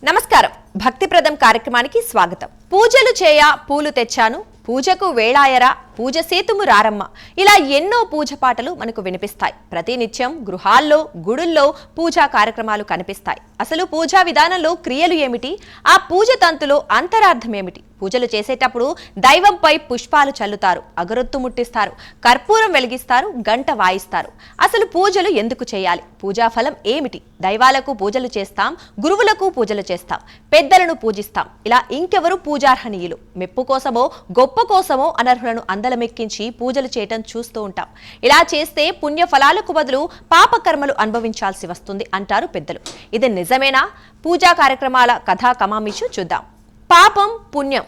నమస్కారం. భక్తిప్రదం కార్యక్రమానికి స్వాగతం. పూజలు చేయ పూలు తెచ్చాను, పూజకు వేళాయరా, పూజ సేతుము రారమ్మ, ఇలా ఎన్నో పూజ పాటలు మనకు వినిపిస్తాయి. ప్రతినిత్యం గృహాల్లో, గుడుల్లో పూజా కార్యక్రమాలు కనిపిస్తాయి. అసలు పూజా విధానంలో క్రియలు ఏమిటి, ఆ పూజ తంతులో అంతరార్థం ఏమిటి? పూజలు చేసేటప్పుడు దైవంపై పుష్పాలు చల్లుతారు, అగరొత్తు ముట్టిస్తారు, కర్పూరం వెలిగిస్తారు, గంట వాయిస్తారు. అసలు పూజలు ఎందుకు చేయాలి? పూజా ఫలం ఏమిటి? దైవాలకు పూజలు చేస్తాం, గురువులకు పూజలు చేస్తాం, పెద్దలను పూజిస్తాం. ఇలా ఇంకెవరు పూజార్హనీయులు? మెప్పు కోసమో గొప్ప కోసమో అనర్హులను అందలమెక్కించి పూజలు చేయటం చూస్తూ ఉంటాం. ఇలా చేస్తే పుణ్య ఫలాలకు బదులు పాపకర్మలు అనుభవించాల్సి వస్తుంది అంటారు పెద్దలు. ఇది నిజమేనా? పూజా కార్యక్రమాల కథా కమామిషు చూద్దాం. పాపం పుణ్యం,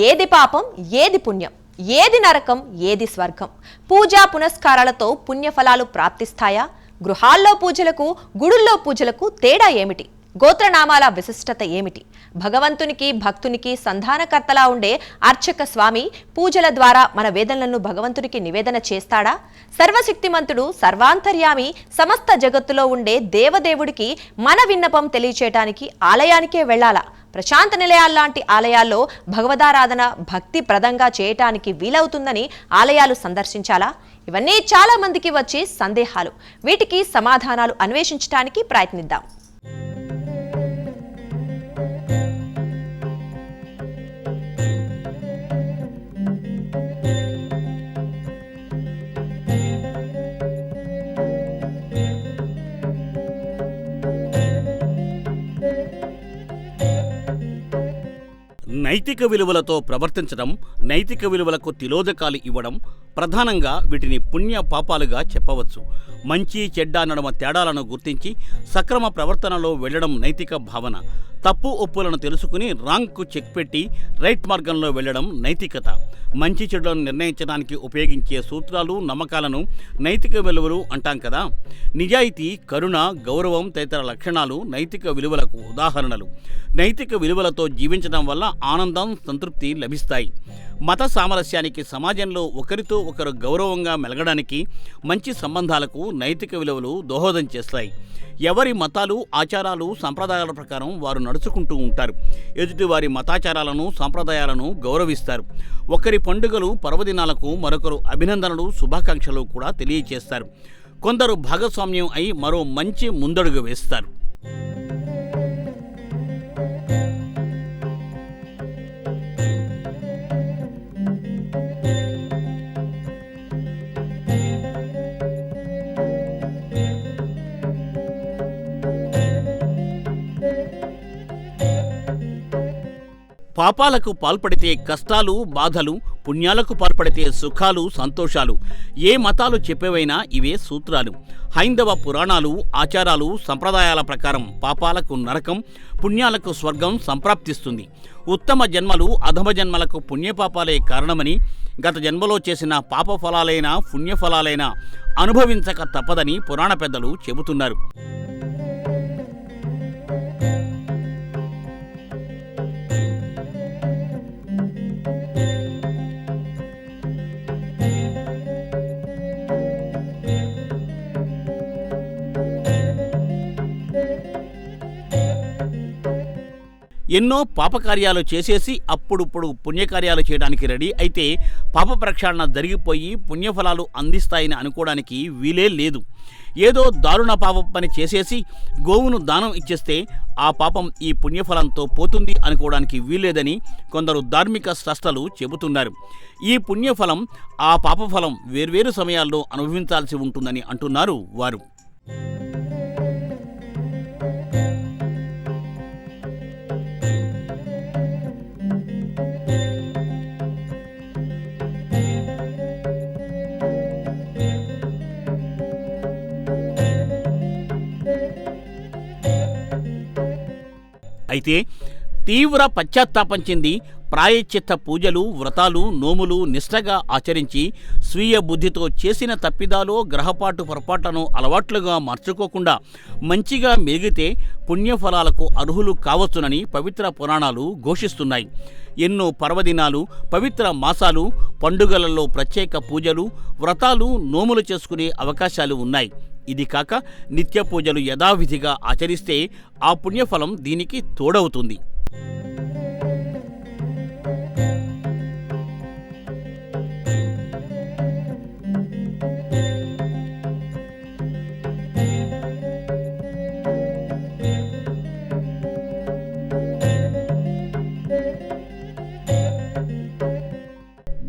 ఏది పాపం ఏది పుణ్యం, ఏది నరకం ఏది స్వర్గం? పూజా పునస్కారాలతో పుణ్యఫలాలు ప్రాప్తిస్తాయా? గృహాల్లో పూజలకు, గుడుల్లో పూజలకు తేడా ఏమిటి? గోత్రనామాల విశిష్టత ఏమిటి? భగవంతునికి భక్తునికి సంధానకర్తలా ఉండే అర్చక స్వామి పూజల ద్వారా మన వేదనలను భగవంతునికి నివేదన చేస్తాడా? సర్వశక్తిమంతుడు, సర్వాంతర్యామి, సమస్త జగత్తులో ఉండే దేవదేవుడికి మన విన్నపం తెలియచేయటానికి ఆలయానికే వెళ్లాలా? ప్రశాంత నిలయాల్లాంటి ఆలయాల్లో భగవదారాధన భక్తి ప్రదంగా చేయటానికి వీలవుతుందని ఆలయాలు సందర్శించాలా? ఇవన్నీ చాలా మందికి వచ్చే సందేహాలు. వీటికి సమాధానాలు అన్వేషించడానికి ప్రయత్నిద్దాం. నైతిక విలువలతో ప్రవర్తించడం, నైతిక విలువలకు తిలోదకాలు ఇవ్వడం, ప్రధానంగా వీటిని పుణ్య పాపాలుగా చెప్పవచ్చు. మంచి చెడ్డ నడుమ తేడాలను గుర్తించి సక్రమ ప్రవర్తనలో వెళ్లడం నైతిక భావన. తప్పు ఒప్పులను తెలుసుకుని రాంగ్కు చెక్ పెట్టి రైట్ మార్గంలో వెళ్లడం నైతికత. మంచి చెడులను నిర్ణయించడానికి ఉపయోగించే సూత్రాలు, నమ్మకాలను నైతిక విలువలు అంటాం కదా. నిజాయితీ, కరుణ, గౌరవం తదితర లక్షణాలు నైతిక విలువలకు ఉదాహరణలు. నైతిక విలువలతో జీవించడం వల్ల ఆనందం, సంతృప్తి లభిస్తాయి. మత సామరస్యానికి, సమాజంలో ఒకరితో ఒకరు గౌరవంగా మెలగడానికి, మంచి సంబంధాలకు నైతిక విలువలు దోహదం చేస్తాయి. ఎవరి మతాలు, ఆచారాలు, సంప్రదాయాల ప్రకారం వారు నడుచుకుంటూ ఉంటారు. ఎదుటివారి మతాచారాలను, సంప్రదాయాలను గౌరవిస్తారు. ఒకరి పండుగలు, పర్వదినాలకు మరొకరు అభినందనలు, శుభాకాంక్షలు కూడా తెలియజేస్తారు. కొందరు భాగస్వామ్యం అయి మరో మంచి ముందడుగు వేస్తారు. పాపాలకు పాల్పడితే కష్టాలు, బాధలు, పుణ్యాలకు పాల్పడితే సుఖాలు, సంతోషాలు. ఏ మతాలు చెప్పేవైనా ఇవే సూత్రాలు. హైందవ పురాణాలు, ఆచారాలు, సంప్రదాయాల ప్రకారం పాపాలకు నరకం, పుణ్యాలకు స్వర్గం సంప్రాప్తిస్తుంది. ఉత్తమ జన్మలు, అధమ జన్మలకు పుణ్యపాపాలే కారణమని, గత జన్మలో చేసిన పాప ఫలాలైనా పుణ్యఫలాలైనా అనుభవించక తప్పదని పురాణ పెద్దలు చెబుతున్నారు. ఎన్నో పాపకార్యాలు చేసేసి అప్పుడుప్పుడు పుణ్యకార్యాలు చేయడానికి రెడీ అయితే పాప ప్రక్షాళన జరిగిపోయి పుణ్యఫలాలు అందిస్తాయని అనుకోవడానికి వీలే లేదు. ఏదో దారుణ పాప పని చేసేసి గోవును దానం ఇచ్చేస్తే ఆ పాపం ఈ పుణ్యఫలంతో పోతుంది అనుకోవడానికి వీల్లేదని కొందరు ధార్మిక స్రష్టలు చెబుతున్నారు. ఈ పుణ్యఫలం, ఆ పాపఫలం వేర్వేరు సమయాల్లో అనుభవించాల్సి ఉంటుందని అంటున్నారు వారు. అయితే తీవ్ర పశ్చాత్తాపం చెంది ప్రాయశ్చిత్త పూజలు, వ్రతాలు, నోములు నిష్ఠగా ఆచరించి స్వీయ బుద్ధితో చేసిన తప్పిదాలో, గ్రహపాటు పొరపాట్లను అలవాట్లుగా మార్చుకోకుండా మంచిగా మెలిగితే పుణ్యఫలాలకు అర్హులు కావచ్చునని పవిత్ర పురాణాలు ఘోషిస్తున్నాయి. ఎన్నో పర్వదినాలు, పవిత్ర మాసాలు, పండుగలలో ప్రత్యేక పూజలు, వ్రతాలు, నోములు చేసుకునే అవకాశాలు ఉన్నాయి. ఇది కాక నిత్య పూజలు యథావిధిగా ఆచరిస్తే ఆ పుణ్యఫలం దీనికి తోడవుతుంది.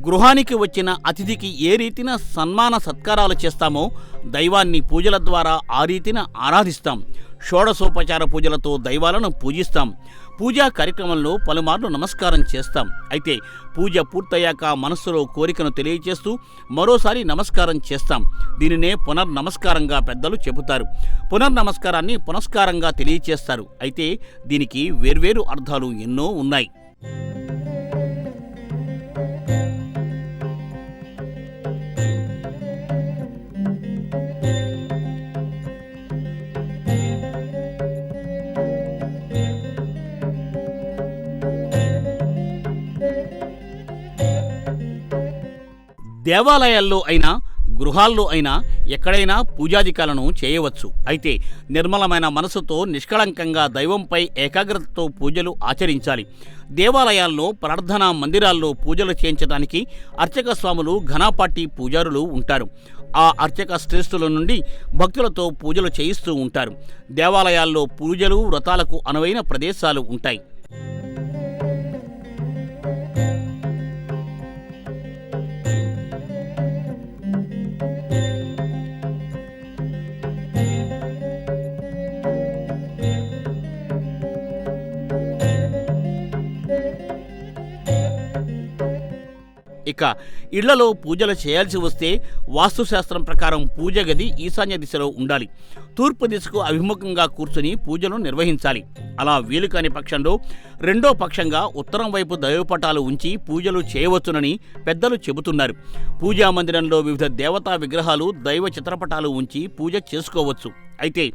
గృహానికి వచ్చిన అతిథికి ఏ రీతిన సన్మాన సత్కారాలు చేస్తామో దైవాన్ని పూజల ద్వారా ఆ రీతిన ఆరాధిస్తాం. షోడశోపచార పూజలతో దైవాలను పూజిస్తాం. పూజా కార్యక్రమంలో పలుమార్లు నమస్కారం చేస్తాం. అయితే పూజ పూర్తయ్యాక మనస్సులో కోరికను తెలియచేస్తూ మరోసారి నమస్కారం చేస్తాం. దీనినే పునర్నమస్కారంగా పెద్దలు చెబుతారు. పునర్నమస్కారాన్ని పునస్కారంగా తెలియచేస్తారు. అయితే దీనికి వేర్వేరు అర్థాలు ఎన్నో ఉన్నాయి. దేవాలయాల్లో అయినా గృహాల్లో అయినా ఎక్కడైనా పూజాధికాలను చేయవచ్చు. అయితే నిర్మలమైన మనసుతో నిష్కళంకంగా దైవంపై ఏకాగ్రతతో పూజలు ఆచరించాలి. దేవాలయాల్లో ప్రార్థనా మందిరాల్లో పూజలు చేయించడానికి అర్చక స్వాములు ఘనాపాటి పూజారులు ఉంటారు. ఆ అర్చక శ్రేష్ఠుల నుండి భక్తులతో పూజలు చేయిస్తూ ఉంటారు. దేవాలయాల్లో పూజలు వ్రతాలకు అనువైన ప్రదేశాలు ఉంటాయి. ఇక ఇళ్లలో పూజలు చేయాల్సి వస్తే వాస్తుశాస్త్రం ప్రకారం పూజ గది ఈశాన్య దిశలో ఉండాలి. తూర్పు దిశకు అభిముఖంగా కూర్చుని పూజలు నిర్వహించాలి. అలా వీలు కాని పక్షంలో రెండో పక్షంగా ఉత్తరం వైపు దైవపటాలు ఉంచి పూజలు చేయవచ్చునని పెద్దలు చెబుతున్నారు. పూజా మందిరంలో వివిధ దేవతా విగ్రహాలు, దైవ చిత్రపటాలు ఉంచి పూజ చేసుకోవచ్చు. అయితే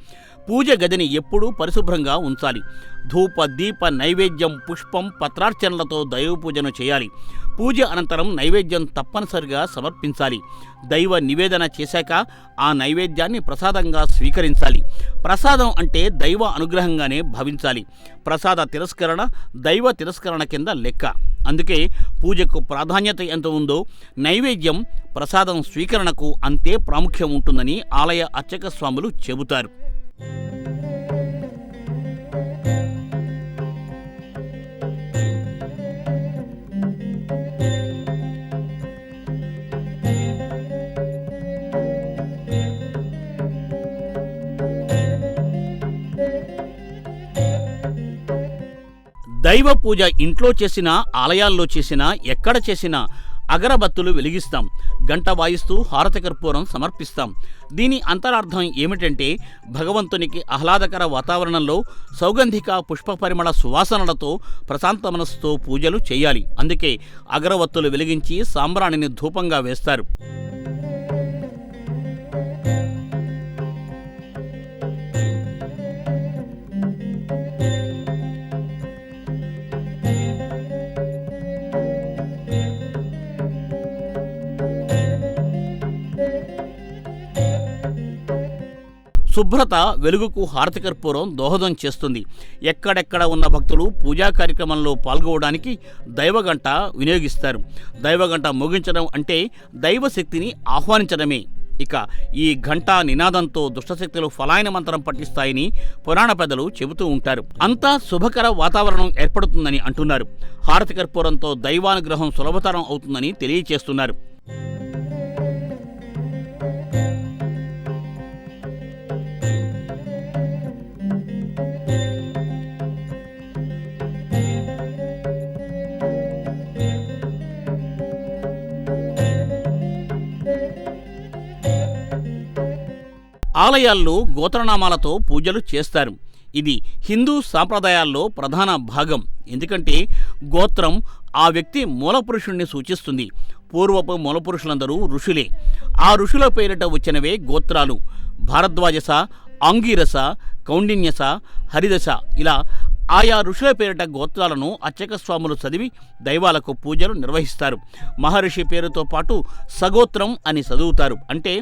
పూజ గదిని ఎప్పుడూ పరిశుభ్రంగా ఉంచాలి. ధూప, దీప, నైవేద్యం, పుష్పం, పత్రార్చనలతో దైవ పూజను చేయాలి. పూజ అనంతరం నైవేద్యం తప్పనిసరిగా సమర్పించాలి. దైవ నివేదన చేశాక ఆ నైవేద్యాన్ని ప్రసాదంగా స్వీకరించాలి. ప్రసాదం అంటే దైవ అనుగ్రహంగానే భావించాలి. ప్రసాద తిరస్కరణ దైవ తిరస్కరణ కింద లెక్క. అందుకే పూజకు ప్రాధాన్యత ఎంత ఉందో నైవేద్యం, ప్రసాదం స్వీకరణకు అంతే ప్రాముఖ్యం ఉంటుందని ఆలయ అర్చక స్వాములు చెబుతారు. దైవ పూజ ఇంట్లో చేసినా, ఆలయాల్లో చేసినా, ఎక్కడ చేసినా అగరబత్తులు వెలిగిస్తాం. గంట వాయిస్తూ హారతి కర్పూరం సమర్పిస్తాం. దీని అంతరార్థం ఏమిటంటే భగవంతునికి ఆహ్లాదకర వాతావరణంలో సౌగంధిక పుష్ప పరిమళ సువాసనలతో ప్రశాంత మనస్సుతో పూజలు చేయాలి. అందుకే అగరబత్తులు వెలిగించి సాంబ్రాణిని ధూపంగా వేస్తారు. శుభ్రత వెలుగుకు హారతి కర్పూరం దోహదం చేస్తుంది. ఎక్కడెక్కడ ఉన్న భక్తులు పూజా కార్యక్రమంలో పాల్గొనడానికి దైవగంట వినియోగిస్తారు. దైవగంట మోగించడం అంటే దైవశక్తిని ఆహ్వానించడమే. ఇక ఈ ఘంటా నినాదంతో దుష్టశక్తులు ఫలాయన మంత్రం పఠిస్తాయని పురాణ పెద్దలు చెబుతూ ఉంటారు. అంతా శుభకర వాతావరణం ఏర్పడుతుందని అంటున్నారు. హారతి కర్పూరంతో దైవానుగ్రహం సులభతరం అవుతుందని తెలియచేస్తున్నారు. ఆలయాల్లో గోత్రనామాలతో పూజలు చేస్తారు. ఇది హిందూ సాంప్రదాయాల్లో ప్రధాన భాగం. ఎందుకంటే గోత్రం ఆ వ్యక్తి మూలపురుషుణ్ణి సూచిస్తుంది. పూర్వపు మూలపురుషులందరూ ఋషులే. ఆ ఋషుల పేరిట వచ్చినవే గోత్రాలు. భారద్వాజస, ఆంగీరస, కౌండిన్యస, హరిదశ ఇలా ఆయా ఋషుల పేరిట గోత్రాలను అర్చక స్వాములు చదివి దైవాలకు పూజలు నిర్వహిస్తారు. మహర్షి పేరుతో పాటు సగోత్రం అని చదువుతారు. అంటే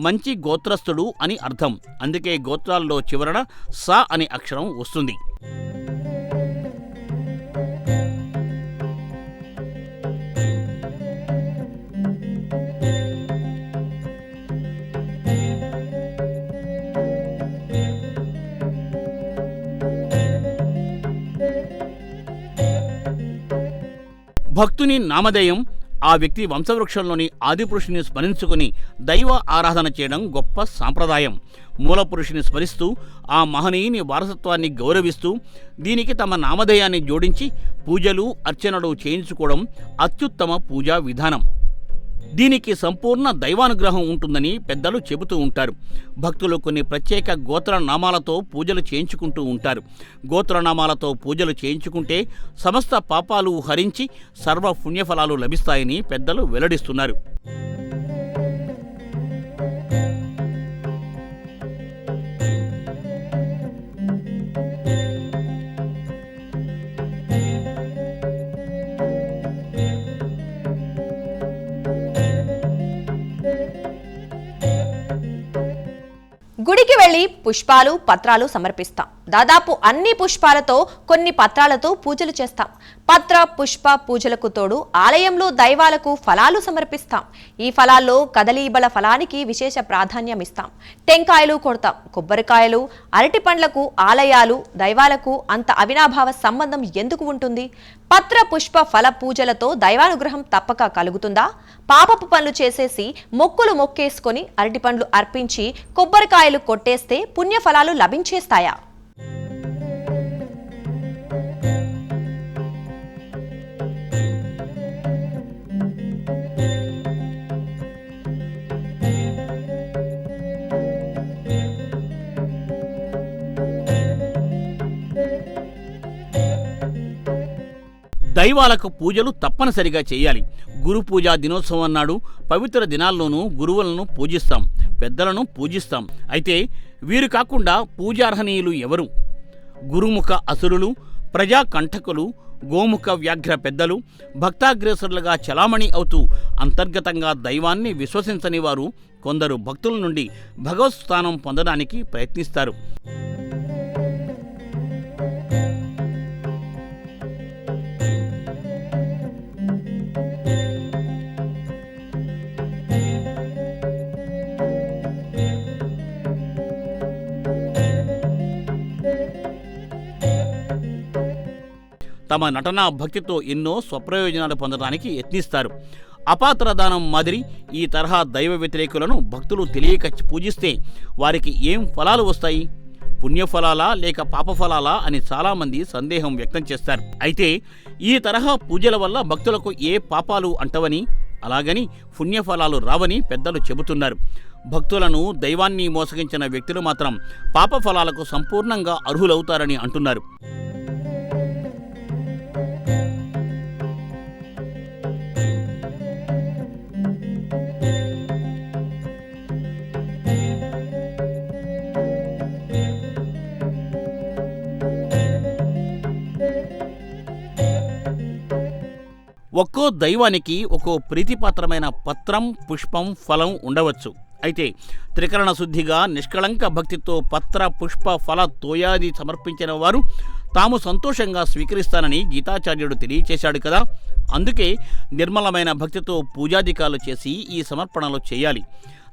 మంచి గోత్రస్థుడు అని అర్థం. అందుకే గోత్రాల్లో చివరన స అనే అక్షరం వస్తుంది. భక్తుని నామధేయం ఆ వ్యక్తి వంశవృక్షంలోని ఆదిపురుషుని స్మరించుకుని దైవ ఆరాధన చేయడం గొప్ప సాంప్రదాయం. మూలపురుషుని స్మరిస్తూ ఆ మహనీయుని వారసత్వాన్ని గౌరవిస్తూ దీనికి తమ నామధేయాన్ని జోడించి పూజలు అర్చనలు చేయించుకోవడం అత్యుత్తమ పూజా విధానం. దీనికి సంపూర్ణ దైవానుగ్రహం ఉంటుందని పెద్దలు చెబుతూ ఉంటారు. భక్తులు కొన్ని ప్రత్యేక గోత్రనామాలతో పూజలు చేయించుకుంటూ ఉంటారు. గోత్రనామాలతో పూజలు చేయించుకుంటే సమస్త పాపాలు హరించి సర్వ పుణ్యఫలాలు లభిస్తాయని పెద్దలు వెల్లడిస్తున్నారు. గుడికి వెళ్లి పుష్పాలు పత్రాలు సమర్పిస్తాం. దాదాపు అన్ని పుష్పాలతో కొన్ని పత్రాలతో పూజలు చేస్తాం. పత్ర పుష్ప పూజలకు తోడు ఆలయంలో దైవాలకు ఫలాలు సమర్పిస్తాం. ఈ ఫలాల్లో కదలీబల ఫలానికి విశేష ప్రాధాన్యం ఇస్తాం. టెంకాయలు కొడతాం. కొబ్బరికాయలు, అరటి పండ్లకు ఆలయాలు దైవాలకు అంత అవినాభావ సంబంధం ఎందుకు ఉంటుంది? పత్ర పుష్ప ఫల పూజలతో దైవానుగ్రహం తప్పక కలుగుతుందా? పాపపు పనులు చేసేసి మొక్కులు మొక్కేసుకొని అరటి పండ్లు అర్పించి కొబ్బరికాయలు కొట్టేస్తే పుణ్యఫలాలు లభించేస్తాయా? దైవాలకు పూజలు తప్పనిసరిగా చేయాలి. గురు పూజా దినోత్సవం నాడు పవిత్ర దినాల్లోనూ గురువులను పూజిస్తాం, పెద్దలను పూజిస్తాం. అయితే వీరు కాకుండా పూజార్హనీయులు ఎవరు? గురుముఖ అసురులు, ప్రజాకంఠకులు, గోముఖ వ్యాఘ్ర పెద్దలు భక్తాగ్రేసరులుగా చలామణి అవుతూ అంతర్గతంగా దైవాన్ని విశ్వసించని వారు కొందరు భక్తుల నుండి భగవత్ స్థానం పొందడానికి ప్రయత్నిస్తారు. తమ నటనా భక్తితో ఎన్నో స్వప్రయోజనాలు పొందడానికి యత్నిస్తారు. అపాత్ర దానం మాదిరి ఈ తరహా దైవ వ్యతిరేకులను భక్తులు తెలియక పూజిస్తే వారికి ఏం ఫలాలు వస్తాయి? పుణ్యఫలాలా లేక పాపఫలాలా అని చాలామంది సందేహం వ్యక్తం చేస్తారు. అయితే ఈ తరహా పూజల వల్ల భక్తులకు ఏ పాపాలు అంటవని, అలాగని పుణ్యఫలాలు రావని పెద్దలు చెబుతున్నారు. భక్తులను దైవాన్ని మోసగించిన వ్యక్తులు మాత్రం పాపఫలాలకు సంపూర్ణంగా అర్హులవుతారని అంటున్నారు. ఒక్కో దైవానికి ఒక్కో ప్రీతిపాత్రమైన పత్రం, పుష్పం, ఫలం ఉండవచ్చు. అయితే త్రికరణ శుద్ధిగా నిష్కళంక భక్తితో పత్ర, పుష్ప, ఫల తోయాది సమర్పించిన వారు తాము సంతోషంగా స్వీకరిస్తానని గీతాచార్యుడు తెలియచేశాడు కదా. అందుకే నిర్మలమైన భక్తితో పూజాధికాలు చేసి ఈ సమర్పణలు చేయాలి.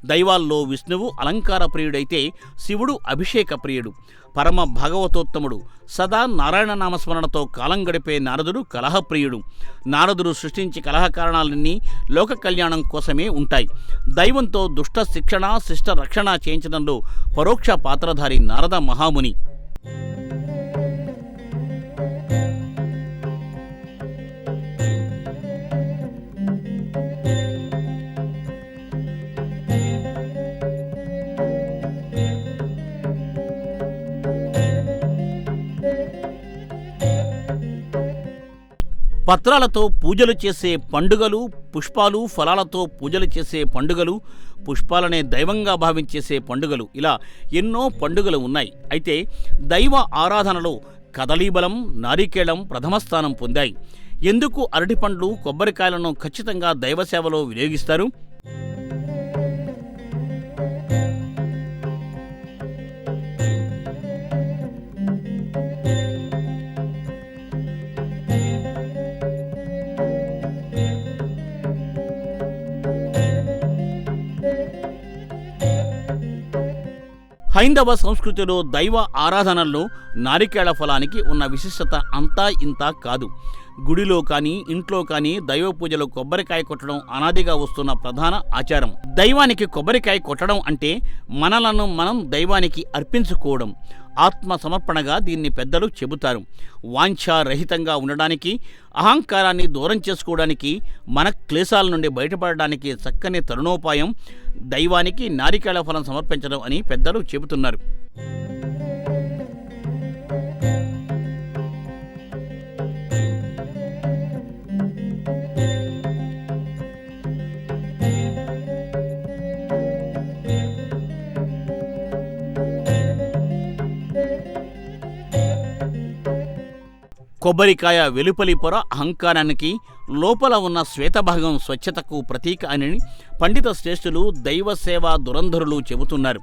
దైవాల్లో విష్ణువు అలంకార ప్రియుడైతే శివుడు అభిషేక ప్రియుడు, పరమ భాగవతోత్తముడు. సదా నారాయణ నామస్మరణతో కాలం గడిపే నారదుడు కలహప్రియుడు. నారదుడు సృష్టించి కలహ కారణాలన్నీ లోక కళ్యాణం కోసమే ఉంటాయి. దైవంతో దుష్ట శిక్షణ, శిష్ట రక్షణ చేయించడంలో పరోక్ష పాత్రధారి నారద మహాముని. పత్రాలతో పూజలు చేసే పండుగలు, పుష్పాలు, ఫలాలతో పూజలు చేసే పండుగలు, పుష్పాలనే దైవంగా భావించేసే పండుగలు, ఇలా ఎన్నో పండుగలు ఉన్నాయి. అయితే దైవ ఆరాధనలో కదలీబలం, నారికేళం ప్రథమ స్థానం పొందాయి. ఎందుకు అరటిపండ్లు, కొబ్బరికాయలను ఖచ్చితంగా దైవసేవలో వినియోగిస్తారు? హైందవ సంస్కృతిలో దైవ ఆరాధనల్లో నారికేళ ఫలానికి ఉన్న విశిష్టత అంతా ఇంతా కాదు. గుడిలో కానీ ఇంట్లో కానీ దైవ పూజలో కొబ్బరికాయ కొట్టడం అనాదిగా వస్తున్న ప్రధాన ఆచారం. దైవానికి కొబ్బరికాయ కొట్టడం అంటే మనలను మనం దైవానికి అర్పించుకోవడం. ఆత్మ సమర్పణగా దీన్ని పెద్దలు చెబుతారు. వాంఛారహితంగా ఉండడానికి, అహంకారాన్ని దూరం చేసుకోవడానికి, మన క్లేశాల నుండి బయటపడడానికి చక్కని తరుణోపాయం దైవానికి నారికేళ ఫలం సమర్పించడం అని పెద్దలు చెబుతున్నారు. కొబ్బరికాయ వెలుపలి పొర అహంకారానికి, లోపల ఉన్న శ్వేతభాగం స్వచ్ఛతకు ప్రతీక అని పండిత శ్రేష్ఠులు, దైవ సేవా దురంధరులు చెబుతున్నారు.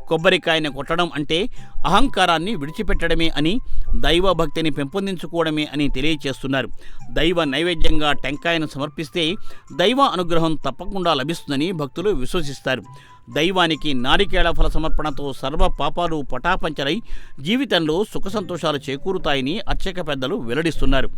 కొబ్బరికాయను కొట్టడం అంటే అహంకారాన్ని విడిచిపెట్టడమే అని, దైవ భక్తిని పెంపొందించుకోవడమే అని తెలియచేస్తున్నారు. దైవ నైవేద్యంగా టెంకాయను సమర్పిస్తే దైవ అనుగ్రహం తప్పకుండా లభిస్తుందని భక్తులు విశ్వసిస్తారు. దైవానికి నారికేళ ఫల సమర్పణతో సర్వ పాపాలు పటాపంచలై జీవితంలో సుఖ సంతోషాలు చేకూరుతాయని అర్చక పెద్దలు వెల్లడిస్తున్నారు.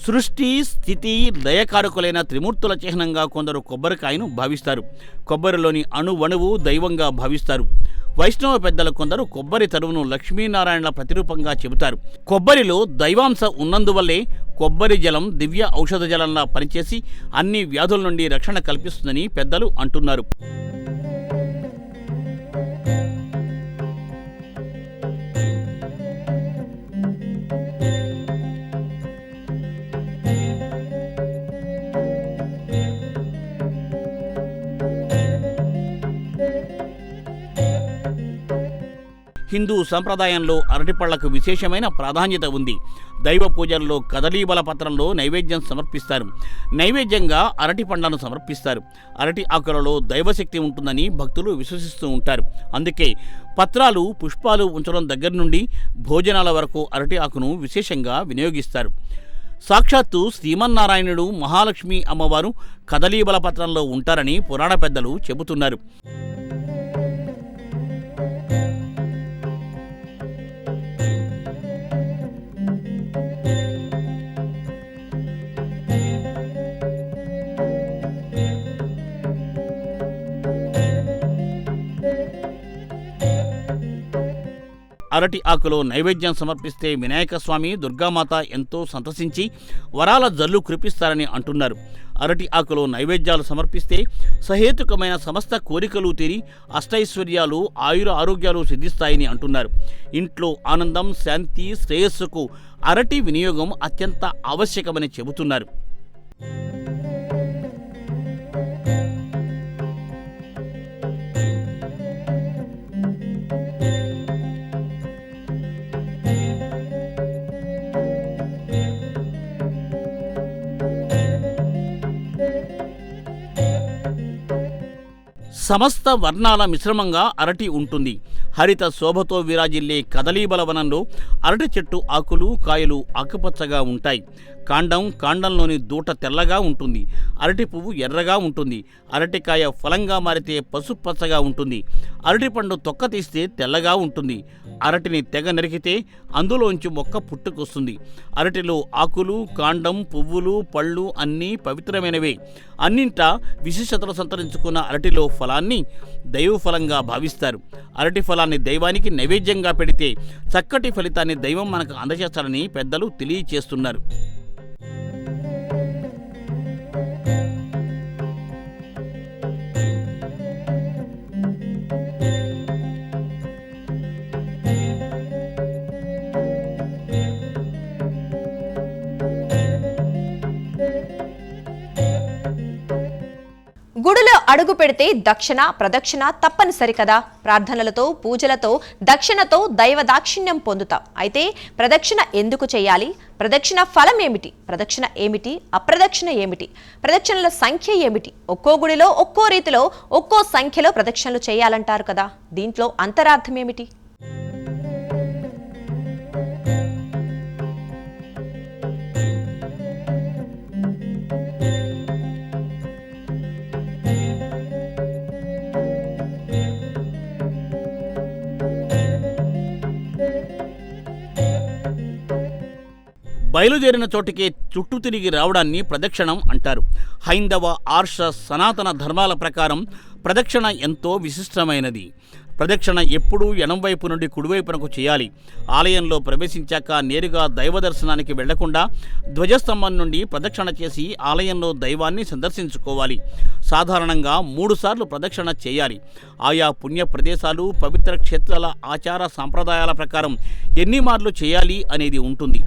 సృష్టి, స్థితి, లయకారకులైన త్రిమూర్తుల చిహ్నంగా కొందరు కొబ్బరికాయను భావిస్తారు. కొబ్బరిలోని అణువణువు దైవంగా భావిస్తారు. వైష్ణవ పెద్దల కొందరు కొబ్బరి తరువును లక్ష్మీనారాయణల ప్రతిరూపంగా చెబుతారు. కొబ్బరిలో దైవాంశ ఉన్నందువల్లే కొబ్బరి జలం దివ్య ఔషధ జలంలా పనిచేసి అన్ని వ్యాధుల నుండి రక్షణ కల్పిస్తుందని పెద్దలు అంటున్నారు. హిందూ సంప్రదాయంలో అరటిపళ్లకు విశేషమైన ప్రాధాన్యత ఉంది. దైవ పూజల్లో కదలీబల పత్రంలో నైవేద్యం సమర్పిస్తారు. నైవేద్యంగా అరటి పండ్లను సమర్పిస్తారు. అరటి ఆకులలో దైవశక్తి ఉంటుందని భక్తులు విశ్వసిస్తూ ఉంటారు. అందుకే పత్రాలు, పుష్పాలు ఉంచడం దగ్గర నుండి భోజనాల వరకు అరటి ఆకును విశేషంగా వినియోగిస్తారు. సాక్షాత్తు శ్రీమన్నారాయణుడు, మహాలక్ష్మి అమ్మవారు కదలీబల పత్రంలో ఉంటారని పురాణ పెద్దలు చెబుతున్నారు. అరటి ఆకులో నైవేద్యం సమర్పిస్తే వినాయక స్వామి, దుర్గామాత ఎంతో సంతసించి వరాల జల్లు కురిపిస్తారని అంటున్నారు. అరటి ఆకులో నైవేద్యాలు సమర్పిస్తే సహేతుకమైన సమస్త కోరికలు తీరి అష్టైశ్వర్యాలు, ఆయుర ఆరోగ్యాలు సిద్ధిస్తాయని అంటున్నారు. ఇంట్లో ఆనందం, శాంతి, శ్రేయస్సుకు అరటి వినియోగం అత్యంత ఆవశ్యకమని చెబుతున్నారు. సమస్త వర్ణాల మిశ్రమంగా అరటి ఉంటుంది. హరిత శోభతో విరాజిల్లే కదలీబల వనంలో అరటి చెట్టు ఆకులు, కాయలు ఆకుపచ్చగా ఉంటాయి. కాండంలోని దూట తెల్లగా ఉంటుంది. అరటి పువ్వు ఎర్రగా ఉంటుంది. అరటికాయ ఫలంగా మారితే పసుపచ్చగా ఉంటుంది. అరటిపండు తొక్క తీస్తే తెల్లగా ఉంటుంది. అరటిని తెగ నరికితే అందులోంచి మొక్క పుట్టుకొస్తుంది. అరటిలో ఆకులు, కాండం, పువ్వులు, పళ్ళు అన్నీ పవిత్రమైనవే. అన్నింటా విశిష్టతలు సంతరించుకున్న అరటిలో ఫలాన్ని దైవ ఫలంగా భావిస్తారు. అరటి ఫలాన్ని దైవానికి నైవేద్యంగా పెడితే చక్కటి ఫలితాన్ని దైవం మనకు అందజేస్తారని పెద్దలు తెలియచేస్తున్నారు. అడుగు పెడితే దక్షిణ ప్రదక్షిణ తప్పనిసరి కదా. ప్రార్థనలతో పూజలతో దక్షిణతో దైవ దాక్షిణ్యం పొందుతాం. అయితే ప్రదక్షిణ ఎందుకు చేయాలి? ప్రదక్షిణ ఫలం ఏమిటి? ప్రదక్షిణ ఏమిటి? అప్రదక్షిణ ఏమిటి? ప్రదక్షిణల సంఖ్య ఏమిటి? ఒక్కో గుడిలో ఒక్కో రీతిలో ఒక్కో సంఖ్యలో ప్రదక్షిణలు చేయాలంటారు కదా. దీంట్లో అంతరార్థం ఏమిటి? బయలుదేరిన చోటికే చుట్టూ తిరిగి రావడాన్ని ప్రదక్షిణం అంటారు. హైందవ, ఆర్ష, సనాతన ధర్మాల ప్రకారం ప్రదక్షిణ ఎంతో విశిష్టమైనది. ప్రదక్షిణ ఎప్పుడూ ఎడంవైపు నుండి కుడివైపునకు చేయాలి. ఆలయంలో ప్రవేశించాక నేరుగా దైవ దర్శనానికి వెళ్లకుండా ధ్వజస్తంభం నుండి ప్రదక్షిణ చేసి ఆలయంలో దైవాన్ని సందర్శించుకోవాలి. సాధారణంగా 3 సార్లు ప్రదక్షిణ చేయాలి. ఆయా పుణ్య ప్రదేశాలు, పవిత్ర క్షేత్రాల ఆచార సాంప్రదాయాల ప్రకారం ఎన్ని మార్లు చేయాలి అనేది ఉంటుంది.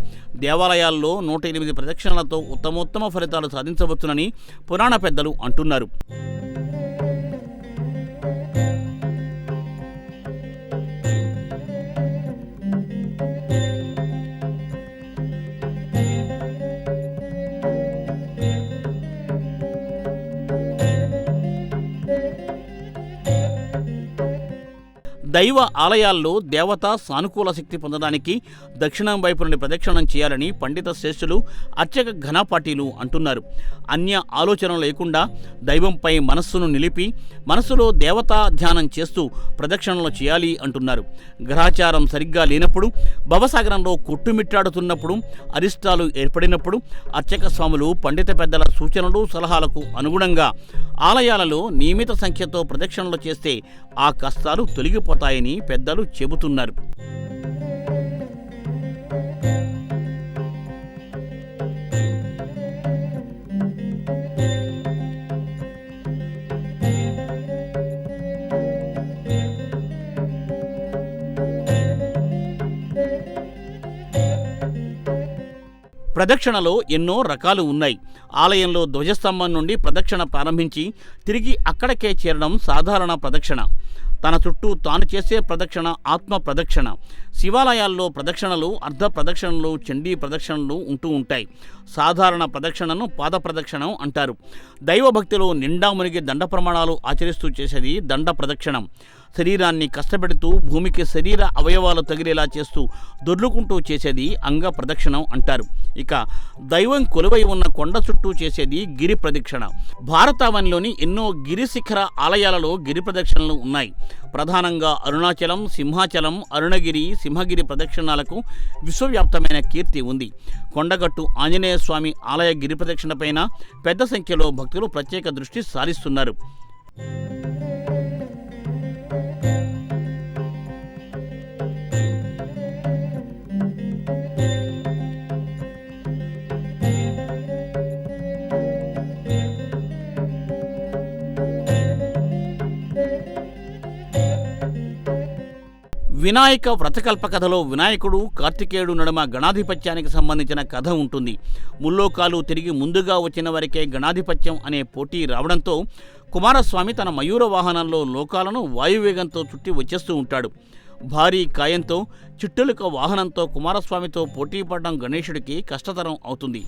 దేవాలయాల్లో 108 ప్రదక్షిణలతో ఉత్తమోత్తమ ఫలితాలు సాధించవచ్చునని పురాణ పెద్దలు అంటున్నారు. దైవ ఆలయాల్లో దేవతా సానుకూల శక్తి పొందడానికి దక్షిణం వైపు నుండి ప్రదక్షిణం చేయాలని పండిత శ్రేష్ఠులు, అర్చక ఘనపాఠీలు అంటున్నారు. అన్య ఆలోచన లేకుండా దైవంపై మనస్సును నిలిపి మనస్సులో దేవతా ధ్యానం చేస్తూ ప్రదక్షిణలు చేయాలి అంటున్నారు. గ్రహచారం సరిగ్గా లేనప్పుడు, భవసాగరంలో కొట్టుమిట్టాడుతున్నప్పుడు, అరిష్టాలు ఏర్పడినప్పుడు అర్చక స్వాములు పండిత పెద్దల సూచనలు, సలహాలకు అనుగుణంగా ఆలయాలలో నియమిత సంఖ్యతో ప్రదక్షిణలు చేస్తే ఆ కష్టాలు తొలగిపోతాయని పెద్దలు చెబుతున్నారు. ప్రదక్షిణలో ఎన్నో రకాలు ఉన్నాయి. ఆలయంలో ధ్వజస్తంభం నుండి ప్రదక్షిణ ప్రారంభించి తిరిగి అక్కడికే చేరడం సాధారణ ప్రదక్షిణ. తన చుట్టూ తాను చేసే ప్రదక్షిణ ఆత్మ ప్రదక్షిణ. శివాలయాల్లో ప్రదక్షిణలు, అర్ధ ప్రదక్షిణలు, చండీ ప్రదక్షిణలు ఉంటూ ఉంటాయి. సాధారణ ప్రదక్షిణను పాద ప్రదక్షిణం అంటారు. దైవభక్తిలో నిండా మునిగి దండ ప్రమాణాలు ఆచరిస్తూ చేసేది దండ ప్రదక్షిణం. శరీరాన్ని కష్టపెడుతూ భూమికి శరీర అవయవాలు తగిలేలా చేస్తూ దొర్లుకుంటూ చేసేది అంగ ప్రదక్షిణం అంటారు. ఇక దైవం కొలువై ఉన్న కొండ చుట్టూ చేసేది గిరి ప్రదక్షిణ. భారతావనిలోని ఎన్నో గిరి శిఖర ఆలయాలలో గిరి ప్రదక్షిణలు ఉన్నాయి. ప్రధానంగా అరుణాచలం, సింహాచలం, అరుణగిరి, సింహగిరి ప్రదక్షిణాలకు విశ్వవ్యాప్తమైన కీర్తి ఉంది. కొండగట్టు ఆంజనేయ స్వామి ఆలయ గిరి ప్రదక్షిణ పైన పెద్ద సంఖ్యలో భక్తులు ప్రత్యేక దృష్టి సారిస్తున్నారు. వినాయక వ్రతకల్ప కథలో వినాయకుడు, కార్తికేయుడు నడుమ గణాధిపత్యానికి సంబంధించిన కథ ఉంటుంది. ముల్లోకాలు తిరిగి ముందుగా వచ్చిన వరకే గణాధిపత్యం అనే పోటీ రావడంతో కుమారస్వామి తన మయూర వాహనంలో లోకాలను వాయువేగంతో చుట్టి వచ్చేస్తూ ఉంటాడు. భారీ కాయంతో చిట్టెలుక వాహనంతో కుమారస్వామితో పోటీ పడడం గణేశుడికి కష్టతరం అవుతుంది.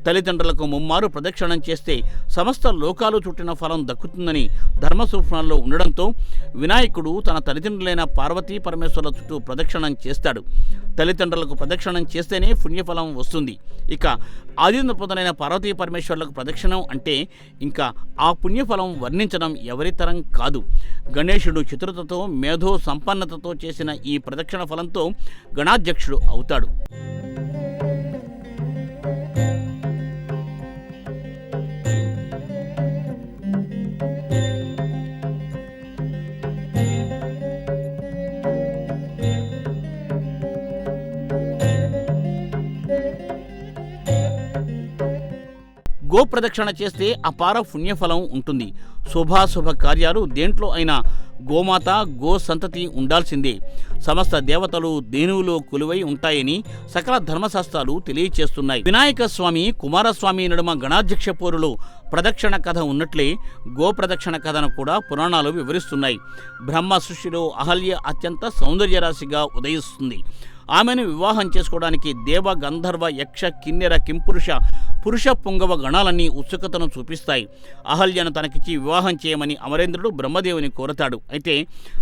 తల్లిదండ్రులకు ముమ్మారు ప్రదక్షిణం చేస్తే సమస్త లోకాలు చుట్టిన ఫలం దక్కుతుందని ధర్మసూక్ష్మాల్లో ఉండడంతో వినాయకుడు తన తల్లిదండ్రులైన పార్వతీ పరమేశ్వరుల చుట్టూ ప్రదక్షిణం చేస్తాడు. తల్లిదండ్రులకు ప్రదక్షిణం చేస్తేనే పుణ్యఫలం వస్తుంది. ఇక ఆదిదంపతులైన పార్వతీ పరమేశ్వరులకు ప్రదక్షిణం అంటే ఇంకా ఆ పుణ్యఫలం వర్ణించడం ఎవరితరం కాదు. గణేశుడు చతురతతో, మేధో సంపన్నతతో చేసిన ఈ ప్రదక్షిణ ఫలంతో గణాధ్యక్షుడు అవుతాడు. గోప్రదక్షిణ చేస్తే అపార పుణ్యఫలం ఉంటుంది. శుభాశుభ కార్యాలు దేంట్లో అయినా గోమాత గో సంతతి ఉండాల్సిందే. సమస్త దేవతలు దేనువులో కొలువై ఉంటాయని సకల ధర్మశాస్త్రాలు తెలియచేస్తున్నాయి. వినాయక స్వామి కుమారస్వామి నడుమ గణాధ్యక్ష పోరులో ప్రదక్షిణ కథ ఉన్నట్లే గోప్రదక్షిణ కథను కూడా పురాణాలు వివరిస్తున్నాయి. బ్రహ్మ సృష్టిలో అహల్య అత్యంత సౌందర్యరాశిగా ఉదయిస్తుంది. ఆమెను వివాహం చేసుకోవడానికి దేవ గంధర్వ యక్ష కిన్నెర కింపురుష పురుష పుంగవ గణాలన్నీ ఉత్సుకతను చూపిస్తాయి. అహల్యను తనకిచ్చి వివాహం చేయమని అమరేంద్రుడు బ్రహ్మదేవుని కోరతాడు. అయితే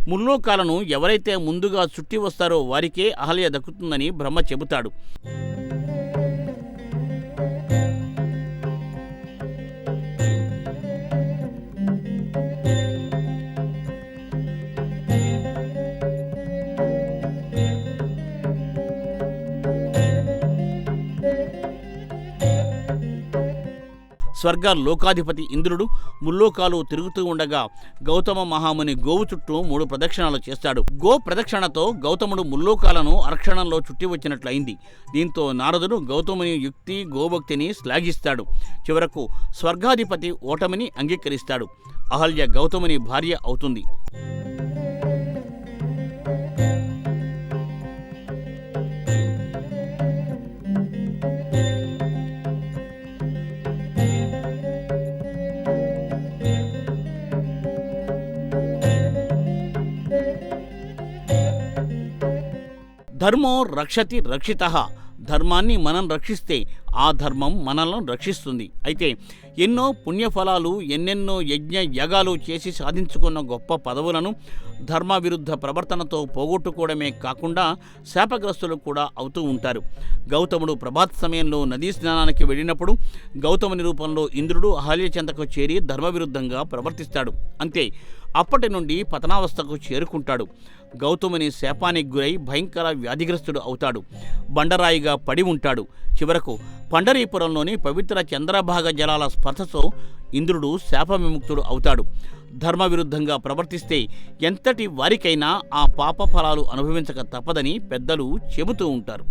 ముల్లోకాలను ఎవరైతే ముందుగా చుట్టి వస్తారో వారికే అహల్య దక్కుతుందని బ్రహ్మ చెబుతాడు. స్వర్గ లోకాధిపతి ఇంద్రుడు ముల్లోకాలు తిరుగుతూ ఉండగా గౌతమ మహాముని గోవు చుట్టూ 3 ప్రదక్షిణాలు చేస్తాడు. గో ప్రదక్షిణతో గౌతముడు ముల్లోకాలను అరక్షణంలో చుట్టి వచ్చినట్లయింది. దీంతో నారదుడు గౌతముని యుక్తి గోభక్తిని శ్లాఘిస్తాడు. చివరకు స్వర్గాధిపతి ఓటమిని అంగీకరిస్తాడు. అహల్య గౌతముని భార్య అవుతుంది. ధర్మో రక్షతి రక్షితః. ధర్మాన్ని మనం రక్షిస్తే ఆ ధర్మం మనల్ని రక్షిస్తుంది. అయితే ఎన్నో పుణ్యఫలాలు ఎన్నెన్నో యజ్ఞ యాగాలు చేసి సాధించుకున్న గొప్ప పదవులను ధర్మ విరుద్ధ ప్రవర్తనతో పోగొట్టుకోవడమే కాకుండా శాపగ్రస్తులు కూడా అవుతూ ఉంటారు. గౌతముడు ప్రభాత సమయంలో నదీ స్నానానికి వెళ్ళినప్పుడు గౌతముని రూపంలో ఇంద్రుడు అహల్య చెంతకు చేరి ధర్మవిరుద్ధంగా ప్రవర్తిస్తాడు. అంతే, అప్పటి నుండి పతనావస్థకు చేరుకుంటాడు. గౌతముని శాపానికి గురై భయంకర వ్యాధిగ్రస్తుడు అవుతాడు. బండరాయిగా పడి ఉంటాడు. చివరకు పండరీపురంలోని పవిత్ర చంద్రభాగ జలాల స్పర్శతో ఇంద్రుడు శాప విముక్తుడు అవుతాడు. ధర్మ విరుద్ధంగా ప్రవర్తిస్తే ఎంతటి వారికైనా ఆ పాప ఫలాలు అనుభవించక తప్పదని పెద్దలు చెబుతూ ఉంటారు.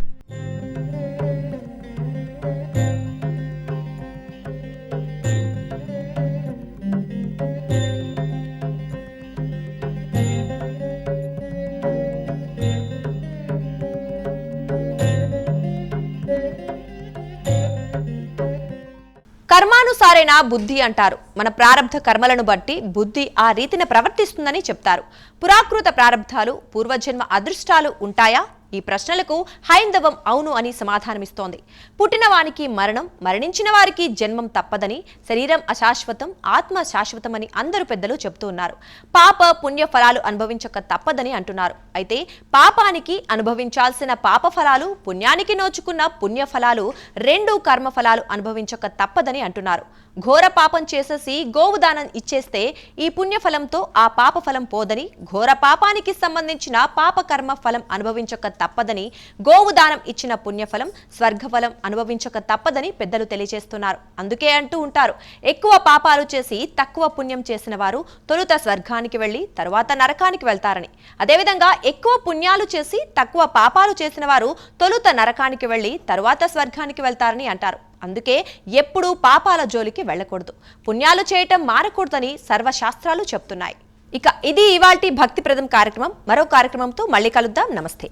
కర్మానుసారేణ బుద్ధి అంటారు. మన ప్రారబ్ధ కర్మలను బట్టి బుద్ధి ఆ రీతిన ప్రవర్తిస్తుందని చెప్తారు. పురాకృత ప్రారబ్ధాలు పూర్వజన్మ అదృష్టాలు ఉంటాయా? ఈ ప్రశ్నలకు హైందవం అవును అని సమాధానమిస్తోంది. పుట్టిన వానికి మరణం, మరణించిన వారికి జన్మం తప్పదని, శరీరం అశాశ్వతం, ఆత్మ శాశ్వతమని అందరూ పెద్దలు చెబుతూ ఉన్నారు. పాప పుణ్య ఫలాలు అనుభవించక తప్పదని అంటున్నారు. అయితే పాపానికి అనుభవించాల్సిన పాప ఫలాలు, పుణ్యానికి నోచుకున్న పుణ్య ఫలాలు రెండు కర్మ ఫలాలు అనుభవించక తప్పదని అంటున్నారు. ఘోర పాపం చేసేసి గోవుదానం ఇచ్చేస్తే ఈ పుణ్యఫలంతో ఆ పాప ఫలం పోదని, ఘోర పాపానికి సంబంధించిన పాప కర్మ ఫలం అనుభవించక తప్పదని, గోవుదానం ఇచ్చిన పుణ్యఫలం స్వర్గఫలం అనుభవించక తప్పదని పెద్దలు తెలియజేస్తున్నారు. అందుకే అంటూ ఉంటారు, ఎక్కువ పాపాలు చేసి తక్కువ పుణ్యం చేసిన వారు తొలుత స్వర్గానికి వెళ్లి తరువాత నరకానికి వెళ్తారని, అదేవిధంగా ఎక్కువ పుణ్యాలు చేసి తక్కువ పాపాలు చేసిన వారు తొలుత నరకానికి వెళ్లి తరువాత స్వర్గానికి వెళ్తారని అంటారు. అందుకే ఎప్పుడూ పాపాల జోలికి వెళ్ళకూడదు, పుణ్యాలు చేయటం మానకూడదని సర్వశాస్త్రాలు చెప్తున్నాయి. ఇక ఇది ఇవాల్టి భక్తిప్రదం కార్యక్రమం. మరో కార్యక్రమంతో మళ్ళీ కలుద్దాం. నమస్తే.